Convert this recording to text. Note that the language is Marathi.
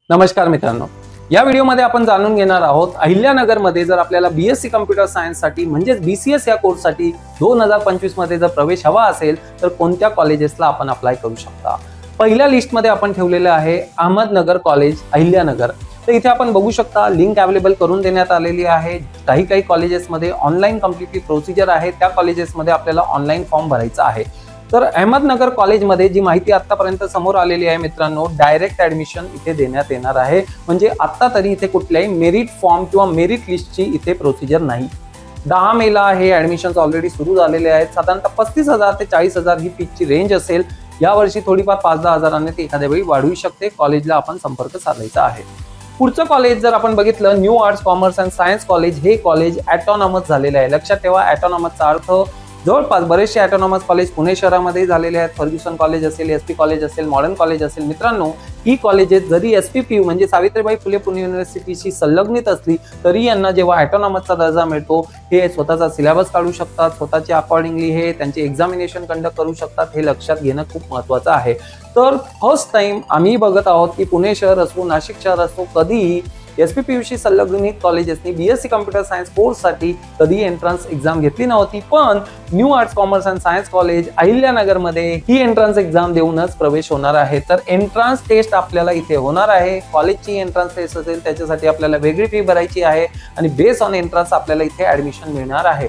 नमस्कार मित्रांनो, या व्हिडिओमध्ये आपण जाणून घेणार आहोत अहिल्यानगरमध्ये जर आपल्याला बीएससी कम्प्युटर सायन्स साठी म्हणजेच बीसीएस या कोर्ससाठी 2025 मध्ये जर प्रवेश हवा असेल तर कोणत्या कॉलेजेसला आपण अप्लाय करू शकता। पहिल्या लिस्टमध्ये आपण ठेवलेले आहे अहमदनगर कॉलेज अहिल्यानगर। तर इथे आपण बघू शकता लिंक अवेलेबल करून देण्यात आलेली आहे। काही कॉलेजेसमध्ये ऑनलाईन कंप्लीटली प्रोसिजर आहे, त्या कॉलेजेसमध्ये आपल्याला ऑनलाईन फॉर्म भरायचा आहे। तर अहमदनगर कॉलेजमध्ये जी माहिती आतापर्यंत समोर आलेली आहे मित्रांनो, डायरेक्ट ऍडमिशन इथे देण्यात येणार आहे। म्हणजे आता तरी इथे कुठल्याही मेरिट फॉर्म किंवा मेरिट लिस्टची इथे प्रोसिजर नाही। 10 मेला हे ऍडमिशन्स ऑलरेडी सुरू झालेले आहेत। साधारणतः 35,000 ते 40,000 ही फीची रेंज असेल। यावर्षी थोडीफार 5-10 हजारांनी ती एखाद्या वेळी वाढू शकते। कॉलेजला आपण संपर्क साधायचा आहे। पुढचं कॉलेज जर आपण बघितलं, new arts commerce and science college, हे कॉलेज ऑटोनॉमस झालेले आहे। लक्षात ठेवा, ऑटोनॉमसचा अर्थ जवळपास बरेचसे ऑटोनॉमस कॉलेज पुणे शहरामध्ये झालेले आहेत। फर्ग्युसन कॉलेज असेल, एसपी कॉलेज असेल, मॉडर्न कॉलेज असेल। मित्रांनो, ही कॉलेजेस जरी एसपीपीयू म्हणजे सावित्रीबाई फुले पुणे युनिव्हर्सिटीशी संलग्नित असली तरी यांना जेव्हा ऑटोनॉमसचा दर्जा मिळतो हे स्वतःचा सिलेबस काढू शकतात, स्वतःचे अकॉर्डिंगली हे त्यांचे एक्झामिनेशन कंडक्ट करू शकतात। हे लक्षात घेणं खूप महत्त्वाचं आहे। तर फर्स्ट टाइम आम्ही बघत आहोत की पुणे शहर असो, नाशिक शहर असो, कधीही एसपीपीयूशी संलग्नित कॉलेजेसनी बीएससी कम्प्युटर सायन्स कोर्ससाठी कधी एंट्रन्स एक्झाम घेतली नव्हती। पण new arts commerce and science college अहिल्यानगरमध्ये ही एंट्रन्स एक्झाम देऊनच प्रवेश होणार आहे। तर एंट्रन्स टेस्ट आपल्याला इथे होणार आहे। कॉलेजची एंट्रन्स टेस्ट असेल त्याच्यासाठी आपल्याला वेगळी फी भरायची आहे आणि बेस ऑन एंट्रन्स आपल्याला इथे ऍडमिशन मिळणार आहे।